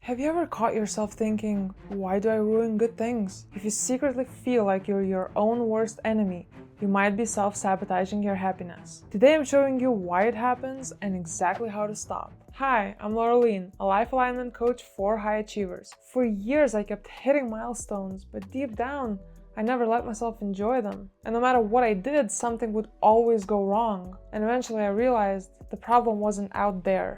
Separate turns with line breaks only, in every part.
Have you ever caught yourself thinking, why do I ruin good things? If you secretly feel like you're your own worst enemy, you might be self-sabotaging your happiness. Today I'm showing you why it happens and exactly how to stop. Hi, I'm Loraleen, a life alignment coach for high achievers. For years I kept hitting milestones, but deep down, I never let myself enjoy them. And no matter what I did, something would always go wrong. And eventually I realized the problem wasn't out there.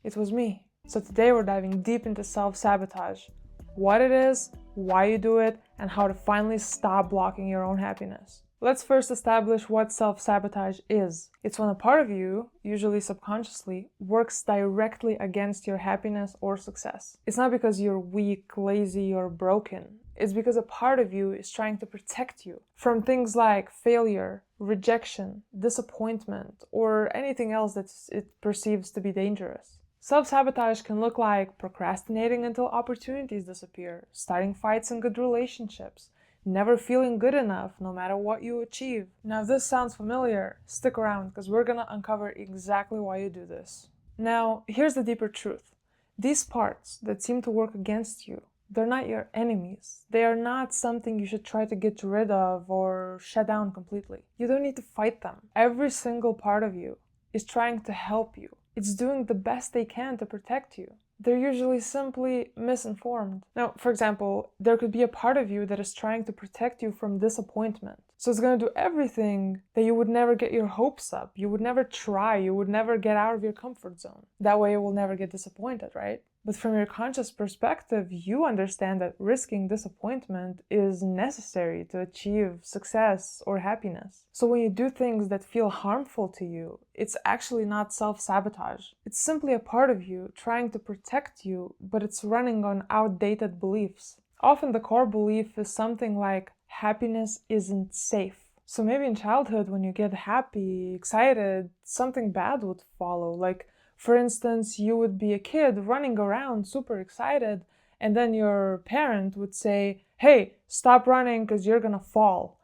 It was me. So today we're diving deep into self-sabotage, what it is, why you do it, and how to finally stop blocking your own happiness. Let's first establish what self-sabotage is. It's when a part of you, usually subconsciously, works directly against your happiness or success. It's not because you're weak, lazy, or broken. It's because a part of you is trying to protect you from things like failure, rejection, disappointment, or anything else that it perceives to be dangerous. Self-sabotage can look like procrastinating until opportunities disappear, starting fights in good relationships, never feeling good enough no matter what you achieve. Now if this sounds familiar, stick around because we're gonna uncover exactly why you do this. Now, here's the deeper truth. These parts that seem to work against you, they're not your enemies. They are not something you should try to get rid of or shut down completely. You don't need to fight them. Every single part of you is trying to help you. It's doing the best they can to protect you. They're usually simply misinformed. Now, for example, there could be a part of you that is trying to protect you from disappointment. So it's going to do everything that you would never get your hopes up. You would never try. You would never get out of your comfort zone. That way you will never get disappointed, right? But from your conscious perspective, you understand that risking disappointment is necessary to achieve success or happiness. So when you do things that feel harmful to you, it's actually not self-sabotage. It's simply a part of you trying to protect you, but it's running on outdated beliefs. Often the core belief is something like, happiness isn't safe. So maybe in childhood, when you get happy, excited, something bad would follow. Like, for instance, you would be a kid running around super excited, and then your parent would say, hey, stop running because you're gonna fall.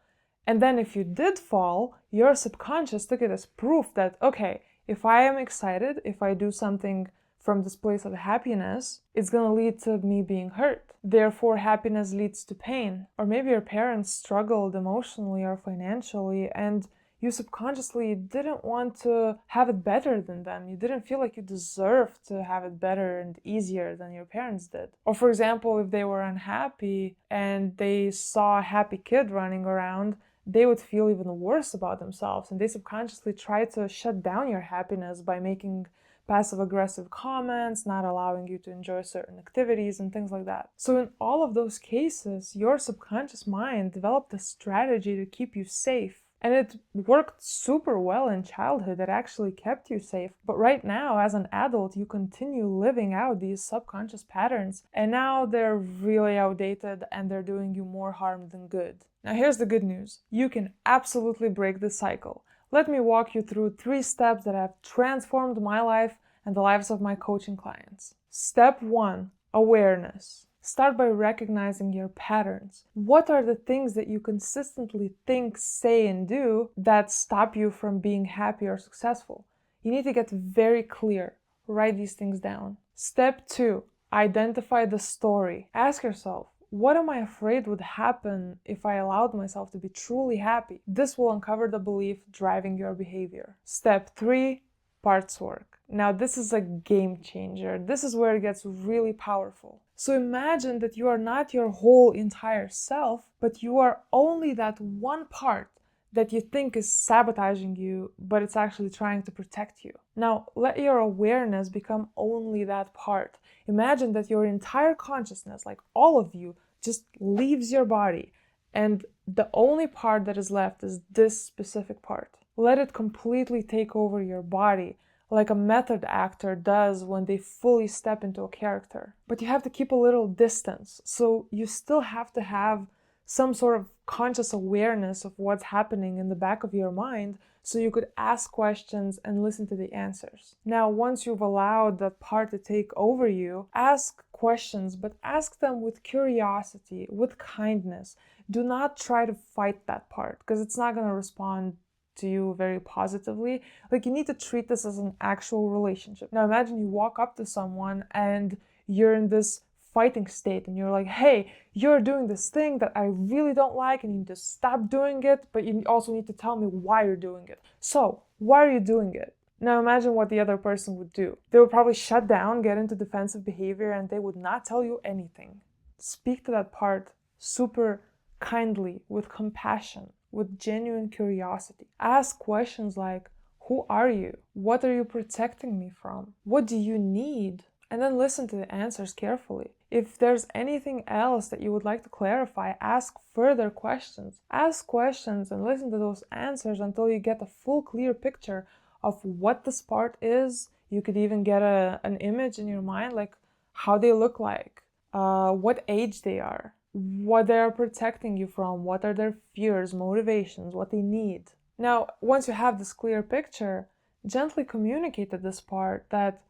And then if you did fall, your subconscious took it as proof that, okay, if I am excited, if I do something from this place of happiness, it's gonna lead to me being hurt. Therefore, happiness leads to pain. Or maybe your parents struggled emotionally or financially, and you subconsciously didn't want to have it better than them. You didn't feel like you deserved to have it better and easier than your parents did. Or for example, if they were unhappy and they saw a happy kid running around, they would feel even worse about themselves, and they subconsciously try to shut down your happiness by making passive-aggressive comments, not allowing you to enjoy certain activities and things like that. So in all of those cases, your subconscious mind developed a strategy to keep you safe. And it worked super well in childhood. It actually kept you safe. But right now, as an adult, you continue living out these subconscious patterns. And now they're really outdated and they're doing you more harm than good. Now here's the good news. You can absolutely break this cycle. Let me walk you through 3 steps that have transformed my life and the lives of my coaching clients. Step 1, awareness. Start by recognizing your patterns. What are the things that you consistently think, say, and do that stop you from being happy or successful? You need to get very clear. Write these things down. Step 2, identify the story. Ask yourself, what am I afraid would happen if I allowed myself to be truly happy? This will uncover the belief driving your behavior. Step 3, parts work. Now this is a game changer. This is where it gets really powerful. So imagine that you are not your whole entire self, but you are only that one part that you think is sabotaging you, but it's actually trying to protect you. Now, let your awareness become only that part. Imagine that your entire consciousness, like all of you, just leaves your body, and the only part that is left is this specific part. Let it completely take over your body, like a method actor does when they fully step into a character. But you have to keep a little distance, so you still have to have some sort of conscious awareness of what's happening in the back of your mind so you could ask questions and listen to the answers. Now, once you've allowed that part to take over you, ask questions, but ask them with curiosity, with kindness. Do not try to fight that part because it's not going to respond to you very positively. Like, you need to treat this as an actual relationship. Now imagine you walk up to someone and you're in this fighting state and you're like, hey, you're doing this thing that I really don't like and you need to stop doing it, but you also need to tell me why you're doing it. So, why are you doing it? Now imagine what the other person would do. They would probably shut down, get into defensive behavior, and they would not tell you anything. Speak to that part super kindly, with compassion, with genuine curiosity. Ask questions like, who are you? What are you protecting me from? What do you need? And then listen to the answers carefully. If there's anything else that you would like to clarify, ask further questions. Ask questions and listen to those answers until you get a full, clear picture of what this part is. You could even get an image in your mind, like how they look like, what age they are, what they are protecting you from, what are their fears, motivations, what they need. Now, once you have this clear picture, gently communicate to this part that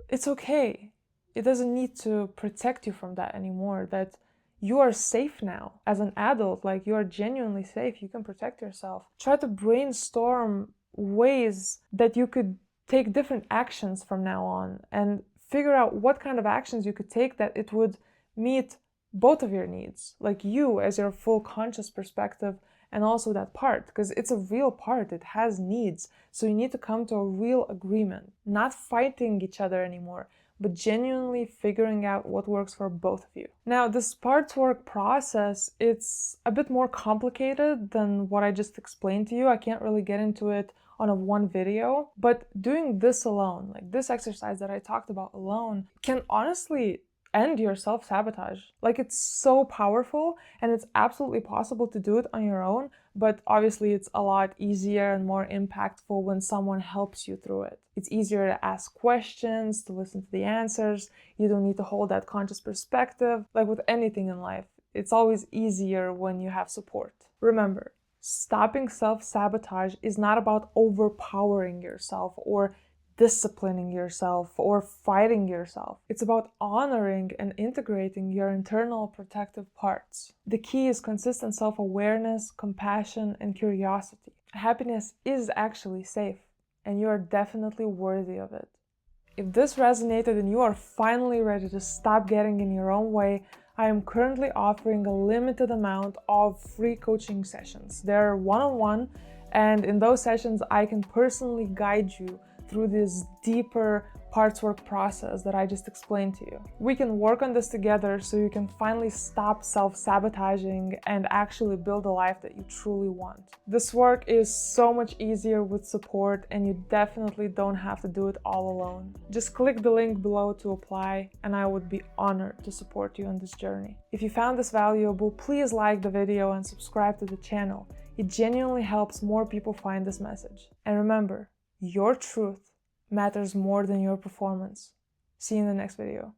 it's okay. It doesn't need to protect you from that anymore, that you are safe now. As an adult, like, you are genuinely safe. You can protect yourself. Try to brainstorm ways that you could take different actions from now on and figure out what kind of actions you could take that it would meet both of your needs, like you as your full conscious perspective and also that part, because it's a real part, it has needs. So you need to come to a real agreement, not fighting each other anymore, but genuinely figuring out what works for both of you. Now, this parts work process, it's a bit more complicated than what I just explained to you. I can't really get into it on a one video, but doing this alone, like this exercise that I talked about alone, can honestly end your self-sabotage. Like, it's so powerful and it's absolutely possible to do it on your own, but obviously it's a lot easier and more impactful when someone helps you through it. It's easier to ask questions, to listen to the answers. You don't need to hold that conscious perspective. Like with anything in life, it's always easier when you have support. Remember, stopping self-sabotage is not about overpowering yourself or disciplining yourself or fighting yourself. It's about honoring and integrating your internal protective parts. The key is consistent self-awareness, compassion, and curiosity. Happiness is actually safe, and you are definitely worthy of it. If this resonated and you are finally ready to stop getting in your own way, I am currently offering a limited amount of free coaching sessions. They're one-on-one, and in those sessions, I can personally guide you through this deeper parts work process that I just explained to you. We can work on this together so you can finally stop self-sabotaging and actually build a life that you truly want. This work is so much easier with support, and you definitely don't have to do it all alone. Just click the link below to apply, and I would be honored to support you on this journey. If you found this valuable, please like the video and subscribe to the channel. It genuinely helps more people find this message. And remember, your truth matters more than your performance. See you in the next video.